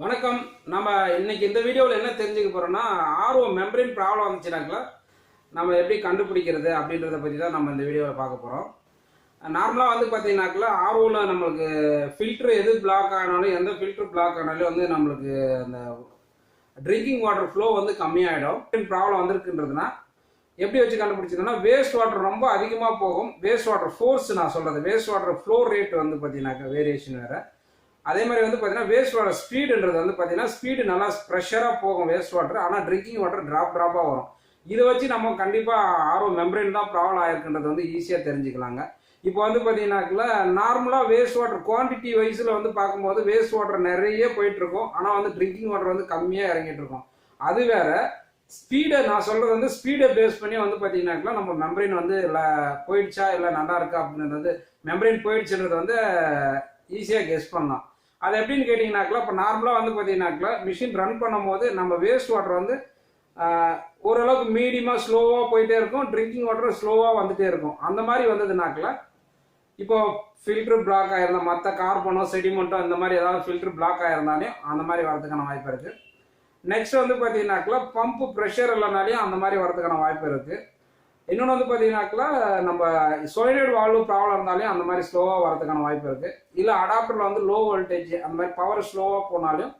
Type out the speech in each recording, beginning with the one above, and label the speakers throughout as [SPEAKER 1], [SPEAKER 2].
[SPEAKER 1] வணக்கம். நம்ம இன்னைக்கு இந்த வீடியோவில் என்ன தெரிஞ்சுக்க போறோம்னா, ஆர்ஓ மெம்பரேன் ப்ராப்ளம் வந்துச்சுனாக்கா நம்ம எப்படி கண்டுபிடிக்கிறது அப்படின்றத பற்றி தான் நம்ம இந்த வீடியோவில் பார்க்க போகிறோம். நார்மலாக வந்து பார்த்தீங்கன்னாக்கா ஆர்ஓவில் நம்மளுக்கு ஃபில்ட்ரு எது பிளாக் ஆனாலும், எந்த ஃபில்ட்ரு பிளாக் ஆனாலும் வந்து நம்மளுக்கு அந்த ட்ரிங்கிங் வாட்டர் ஃப்ளோ வந்து கம்மியாகிடும். ப்ராப்ளம் வந்திருக்குன்றதுனா எப்படி வச்சு கண்டுபிடிச்சதுன்னா, வேஸ்ட் வாட்டர் ரொம்ப அதிகமாக போகும். வேஸ்ட் வாட்டர் ஃபோர்ஸ் நான் சொல்கிறது, வேஸ்ட் வாட்டர் ஃப்ளோ ரேட் வந்து பார்த்தீங்கன்னாக்கா வேரியேஷன் வேறு. அதே மாதிரி வந்து பார்த்தீங்கன்னா வேஸ்ட் வாட்டர் ஸ்பீடுன்றது வந்து பார்த்தீங்கன்னா ஸ்பீடு நல்லா ப்ரெஷராக போகும் வேஸ்ட் வாட்டர். ஆனால் ட்ரிங்கிங் வாட்டர் ட்ராப்பாக வரும். இதை வச்சு நம்ம கண்டிப்பாக ஆர்ஓ மெம்பரேன் தான் ப்ராப்ளம் ஆயிருக்குன்றது வந்து ஈஸியாக தெரிஞ்சுக்கலாங்க. இப்போ வந்து பார்த்தீங்கன்னாக்கா நார்மலாக வேஸ்ட் வாட்டர் குவான்டிட்டி வைஸில் வந்து பார்க்கும்போது வேஸ்ட் வாட்டர் நிறைய போயிட்டு இருக்கும். ஆனால் வந்து ட்ரிங்கிங் வாட்டர் வந்து கம்மியாக இறங்கிட்டு இருக்கும். அது வேற. ஸ்பீடை நான் சொல்கிறது வந்து ஸ்பீடை பேஸ் பண்ணி வந்து பார்த்தீங்கன்னாக்கா நம்ம மெம்பரேன் வந்து இல்லை போயிடுச்சா இல்லை நல்லா இருக்கா அப்படின்றது வந்து மெம்பரேன் போயிடுச்சுன்றது வந்து ஈஸியாக கெஸ் பண்ணலாம். அது எப்படின்னு கேட்டிங்கனாக்கா, இப்போ நார்மலாக வந்து பார்த்தீங்கன்னாக்கா மிஷின் ரன் பண்ணும் போது நம்ம வேஸ்ட் வாட்டர் வந்து ஓரளவுக்கு மீடியமாக ஸ்லோவாக போயிட்டே இருக்கும், ட்ரிங்கிங் வாட்டர் ஸ்லோவாக வந்துகிட்டே இருக்கும். அந்த மாதிரி வந்ததுனாக்கா இப்போ ஃபில்ட்ரு பிளாக் ஆகிருந்தா, மற்ற கார்பனோ செடிமெண்ட்டோ இந்த மாதிரி ஏதாவது ஃபில்ட்ரு பிளாக் ஆகிருந்தாலே அந்த மாதிரி வரதுக்கான வாய்ப்பு இருக்குது. நெக்ஸ்ட் வந்து பார்த்தீங்கன்னாக்கா பம்பு ப்ரெஷர் இல்லைனாலையும் அந்த மாதிரி வரதுக்கான வாய்ப்பு இருக்குது. இன்னொன்று வந்து பார்த்தீங்கன்னாக்கா நம்ம சோலினாய்டு வால்வு ப்ராப்ளம் இருந்தாலும் அந்த மாதிரி ஸ்லோவாக வரதுக்கான வாய்ப்பு இருக்குது. இல்லை அடாப்டரில் வந்து லோ வோல்டேஜ் அந்த மாதிரி பவர் ஸ்லோவாக போனாலும்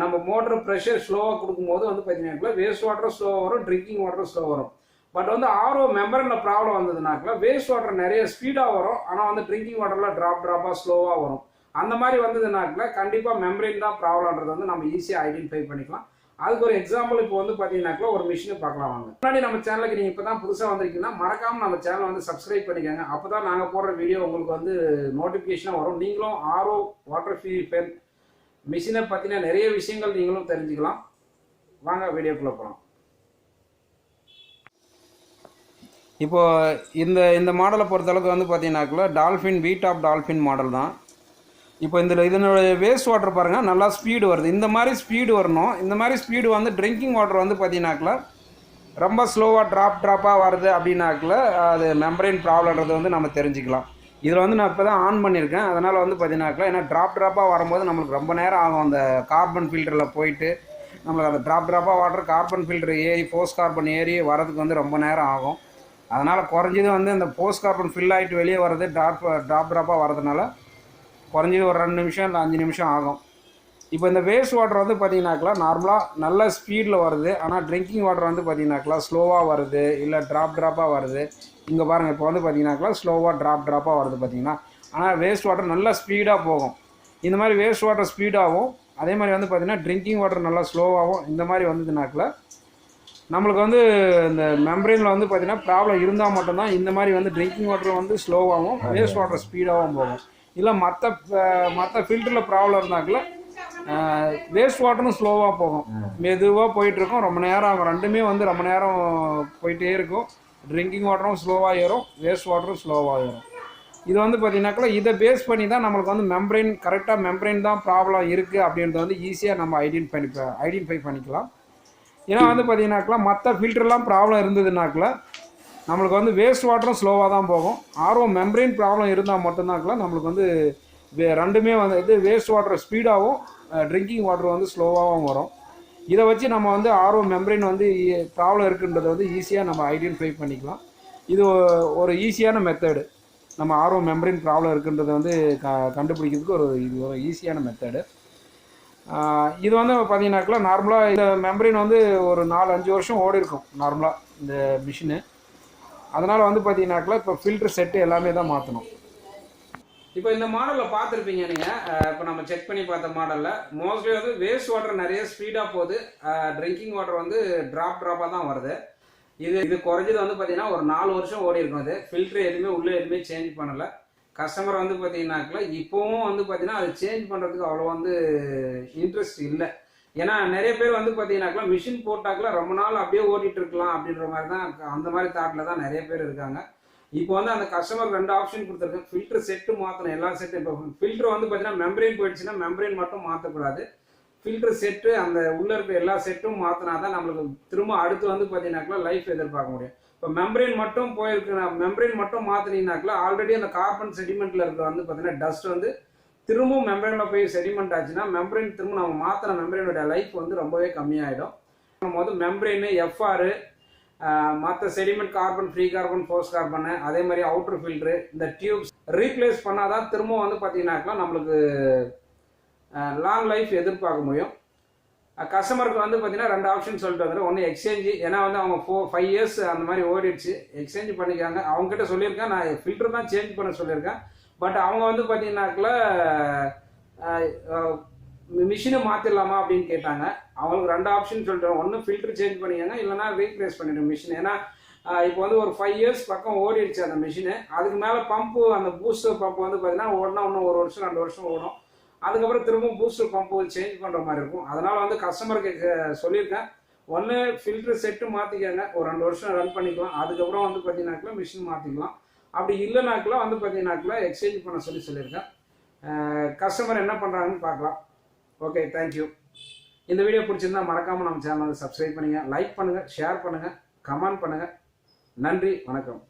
[SPEAKER 1] நம்ம மோட்டர் ப்ரெஷர் ஸ்லோவாக கொடுக்கும்போது வந்து பார்த்தீங்கன்னாக்கா வேஸ்ட் வாட்டரும் ஸ்லோவாக வரும், ட்ரிங்கிங் வாட்டரும் ஸ்லோ வரும். பட் வந்து ஆர்ஓ மெம்பரேனில் ப்ராப்ளம் வந்ததுனாக்கா வேஸ்ட் வாட்டர் நிறைய ஸ்பீடாக வரும், ஆனால் வந்து ட்ரிங்கிங் வாட்டரில் ட்ராப்பாக ஸ்லோவாக வரும். அந்த மாதிரி வந்ததுனாக்கா கண்டிப்பாக மெம்பரேன் தான் ப்ராப்ளம்ன்றது வந்து நம்ம ஈஸியாக ஐடென்டிஃபை பண்ணிக்கலாம். அதுக்கு ஒரு எக்ஸாம்பிள் இப்போ வந்து பார்த்தீங்கன்னாக்கா ஒரு மிஷினை பார்க்கலாம் வாங்க. முன்னாடி நம்ம சேனலுக்கு நீங்கள் இப்போ தான் புதுசாக வந்திருக்கீங்கன்னா மறக்காமல் நம்ம சேனலை வந்து சப்ஸ்கிரைப் பண்ணிக்கோங்க. அப்போ தான் நாங்கள் போடுற வீடியோ உங்களுக்கு வந்து நோட்டிஃபிகேஷனாக வரும். நீங்களும் ஆர்ஓ வாட்டர் பியூரிஃபையர் மிஷினை பற்றின நிறைய விஷயங்கள் நீங்களும் தெரிஞ்சுக்கலாம். வாங்க வீடியோக்குள்ளே போகலாம். இப்போ இந்த மாடலை பொறுத்தளவுக்கு வந்து பார்த்தீங்கன்னாக்கா டால்ஃபின் V-top டால்ஃபின் மாடல் தான். இப்போ இதனுடைய வேஸ்ட் வாட்டர் பாருங்கள், நல்லா ஸ்பீடு வருது. இந்த மாதிரி ஸ்பீடு வரணும். இந்த மாதிரி ஸ்பீடு வந்து ட்ரிங்கிங் வாட்டர் வந்து பார்த்தீங்கன்னாக்கா ரொம்ப ஸ்லோவாக ட்ராப்பாக வருது அப்படின்னாக்கா அது மெம்பரேன் ப்ராப்ளம்ன்றது வந்து நம்ம தெரிஞ்சுக்கலாம். இதில் வந்து நான் இப்போ தான் ஆன் பண்ணியிருக்கேன். அதனால் வந்து பார்த்தீங்கன்னாக்கா ஏன்னா ட்ராப்பாக வரும்போது நம்மளுக்கு ரொம்ப நேரம் ஆகும். அந்த கார்பன் ஃபில்டரில் போயிட்டு நம்மளுக்கு அந்த ட்ராப்பாக வாட்டர் கார்பன் ஃபில்டர் ஏறி போஸ்ட் கார்பன் ஏறி வரதுக்கு வந்து ரொம்ப நேரம் ஆகும். அதனால் குறைஞ்சது வந்து இந்த போஸ்ட் கார்பன் ஃபில் ஆகிட்டு வெளியே வர்றது ட்ராப்பாக வரதுனால குறைஞ்சது ஒரு 2 நிமிஷம் இல்லை 5 நிமிஷம் ஆகும். இப்போ இந்த வேஸ்ட் வாட்டர் வந்து பார்த்தீங்கன்னாக்கா நார்மலாக நல்ல ஸ்பீடில் வருது, ஆனால் ட்ரிங்கிங் வாட்டர் வந்து பார்த்தீங்கன்னாக்கா ஸ்லோவாக வருது, இல்லை ட்ராப்பாக வருது. இங்கே பாருங்கள், இப்போ வந்து பார்த்தீங்கன்னாக்கா ஸ்லோவாக ட்ராப்பாக வருது பார்த்தீங்கன்னா. ஆனால் வேஸ்ட் வாட்டர் நல்லா ஸ்பீடாக போகும். இந்த மாதிரி வேஸ்ட் வாட்டர் ஸ்பீடாகவும் அதே மாதிரி வந்து பார்த்திங்கன்னா ட்ரிங்கிங் வாட்டர் நல்லா ஸ்லோவாகவும் இந்த மாதிரி வந்ததுனாக்கா நம்மளுக்கு வந்து இந்த மெம்பரேனில் வந்து பார்த்திங்கன்னா ப்ராப்ளம் இருந்தால் மட்டும்தான் இந்த மாதிரி வந்து ட்ரிங்கிங் வாட்டர் வந்து ஸ்லோவாகவும் வேஸ்ட் வாட்டர் ஸ்பீடாகவும் போகும். இல்லை மற்ற ஃபில்டரில் ப்ராப்ளம் இருந்தாக்கல வேஸ்ட் வாட்டரும் ஸ்லோவாக போகும், மெதுவாக போயிட்டுருக்கும், ரொம்ப நேரம் ஆகும். ரெண்டுமே வந்து ரொம்ப நேரம் போயிட்டே இருக்கும். ட்ரிங்கிங் வாட்டரும் ஸ்லோவாக ஏறும், வேஸ்ட் வாட்டரும் ஸ்லோவாக ஏறும். இது வந்து பார்த்திங்கனாக்கா இதை பேஸ் பண்ணி தான் நம்மளுக்கு வந்து மெம்பரேன் கரெக்டாக மெம்பரேன் தான் ப்ராப்ளம் இருக்குது அப்படின்றத வந்து ஈஸியாக நம்ம ஐடென்டிஃபை பண்ணிக்கலாம். ஏன்னா வந்து பார்த்திங்கனாக்கா மற்ற ஃபில்டர்லாம் ப்ராப்ளம் இருந்ததுனாக்கா நம்மளுக்கு வந்து வேஸ்ட் வாட்டரும் ஸ்லோவாக தான் போகும். ஆர்ஓ மெம்பரேன் ப்ராப்ளம் இருந்தால் மட்டும்தாக்கெல்லாம் நம்மளுக்கு வந்து ரெண்டுமே வந்து வேஸ்ட் வாட்டர் ஸ்பீடாகவும் ட்ரிங்கிங் வாட்டர் வந்து ஸ்லோவாகவும் வரும். இதை வச்சு நம்ம வந்து ஆர்ஓ மெம்பரேன் வந்து ப்ராப்ளம் இருக்குன்றதை வந்து ஈஸியாக நம்ம ஐடென்டிஃபை பண்ணிக்கலாம். இது ஒரு ஈஸியான மெத்தடு. நம்ம ஆர்ஓ மெம்பரேன் ப்ராப்ளம் இருக்குன்றதை வந்து கண்டுபிடிக்கிறதுக்கு இது ஒரு ஈஸியான மெத்தடு. இது வந்து பார்த்தீங்கன்னாக்கா நார்மலாக இந்த மெம்பரேன் வந்து ஒரு 4-5 வருஷம் ஓடி இருக்கும் நார்மலாக இந்த மிஷினு. அதனால் வந்து பார்த்தீங்கன்னாக்கா இப்போ ஃபில்ட்ரு செட்டு எல்லாமே தான் மாற்றணும். இப்போ இந்த மாடலில் பார்த்துருப்பீங்க நீங்கள். இப்போ நம்ம செக் பண்ணி பார்த்த மாடலில் மோஸ்ட்லி வந்து வேஸ்ட் வாட்டர் நிறைய ஸ்பீடாக போகுது, ட்ரிங்கிங் வாட்டர் வந்து ட்ராப்பாக தான் வருது. இது குறைஞ்சது வந்து பார்த்தீங்கன்னா ஒரு 4 வருஷம் ஓடி இருக்கும். அது ஃபில்ட்ரு எதுவுமே சேஞ்ச் பண்ணலை. கஸ்டமர் வந்து பார்த்தீங்கன்னாக்கா இப்போவும் வந்து பார்த்தீங்கன்னா அது சேஞ்ச் பண்ணுறதுக்கு அவ்வளோ வந்து இன்ட்ரெஸ்ட் இல்லை. ஏன்னா நிறைய பேர் வந்து பார்த்தீங்கன்னாக்கா மிஷின் போட்டாக்கல ரொம்ப நாள் அப்படியே ஓட்டிகிட்டு இருக்கலாம் அப்படின்ற மாதிரி தான், அந்த மாதிரி தாட்டில் தான் நிறைய பேர் இருக்காங்க. இப்போ வந்து அந்த கஸ்டமர் 2 ஆப்ஷன் கொடுத்துருக்கேன். ஃபில்டர் செட்டு மாற்றணும், எல்லா செட்டும். இப்போ ஃபில்டர் வந்து பார்த்தீங்கன்னா மெம்பரேன் போயிடுச்சுன்னா மெம்பரேன் மட்டும் மாற்றக்கூடாது, ஃபில்டர் செட்டு அந்த உள்ளே இருக்க எல்லா செட்டும் மாற்றினா தான் நம்மளுக்கு திரும்ப அடுத்து வந்து பார்த்தீங்கன்னாக்கா லைஃப் எதிர்பார்க்க முடியும். இப்போ மெம்பரேன் மட்டும் போயிருக்கு, மெம்பரேன் மட்டும் மாற்றினீங்கனாக்கா ஆல்ரெடி அந்த கார்பன் செடிமெண்ட்டில் இருக்கிற வந்து பார்த்தீங்கன்னா டஸ்ட் வந்து திரும்பவும் மெம்பரேனில் போய் செடிமெண்ட் ஆச்சுன்னா மெம்பரேன் திரும்ப நம்ம மாற்றின மெம்பரேனோட லைஃப் வந்து ரொம்பவே கம்மியாயிடும். முதல் மெம்பரேனு எஃப்ஆர் மற்ற sediment carbon, free carbon, force carbon, அதே மாதிரி அவுட்டர் ஃபில்ட்ரு, இந்த டியூப்ஸ் ரீப்ளேஸ் பண்ணாதான் திரும்ப வந்து பார்த்தீங்கன்னாக்கா நம்மளுக்கு லாங் லைஃப் எதிர்பார்க்க முடியும். கஸ்டமருக்கு வந்து பார்த்தீங்கன்னா 2 ஆப்ஷன் சொல்லிட்டு வந்துடும். ஒன்று எக்ஸ்சேஞ்சு, ஏன்னா வந்து அவங்க 5 இயர்ஸ் அந்த மாதிரி ஓடிடுச்சு, எக்ஸ்சேஞ்ச் பண்ணிக்காங்க. அவங்ககிட்ட சொல்லியிருக்கேன், நான் ஃபில்டர் தான் சேஞ்ச் பண்ண சொல்லியிருக்கேன். பட் அவங்க வந்து பார்த்தீங்கன்னாக்குள்ள மிஷினை மாற்றிடலாமா அப்படின்னு கேட்டாங்க. அவங்களுக்கு 2 ஆப்ஷன் சொல்லிட்டு, ஒன்று ஃபில்டர் சேஞ்ச் பண்ணிக்காங்க, இல்லைனா ரீப்ளேஸ் பண்ணிவிடும் மிஷின். ஏன்னா இப்போ வந்து ஒரு 5 இயர்ஸ் பக்கம் ஓடிடுச்சு அந்த மிஷினு. அதுக்கு மேலே பம்பு, அந்த பூஸ்டர் பம்பு வந்து பார்த்தீங்கன்னா ஓடனா இன்னும் 1 வருஷம் 2 வருஷம் ஓடும். அதுக்கப்புறம் திரும்பவும் பூஸ்டர் பம்பு சேஞ்ச் பண்ணுற மாதிரி இருக்கும். அதனால் வந்து கஸ்டமருக்கு சொல்லியிருக்கேன், ஒன்று ஃபில்டர் செட்டு மாற்றிக்கங்க, ஒரு 2 வருஷம் ரன் பண்ணிக்கலாம். அதுக்கப்புறம் வந்து பார்த்தீங்கன்னாக்கில் மிஷின் மாற்றிக்கலாம். அப்படி இல்லைனாக்கில் வந்து பார்த்தீங்கன்னாக்கில் எக்ஸ்சேஞ்ச் பண்ண சொல்லியிருக்கேன். கஸ்டமர் என்ன பண்ணுறாங்கன்னு பார்க்கலாம். Okay, thank you. இந்த வீடியோ பிடிச்சிருந்தா மறக்காமல் நம்ம சேனலை சப்ஸ்கிரைப் பண்ணுங்கள், லைக் பண்ணுங்கள், ஷேர் பண்ணுங்கள், கமெண்ட் பண்ணுங்கள். நன்றி, வணக்கம்.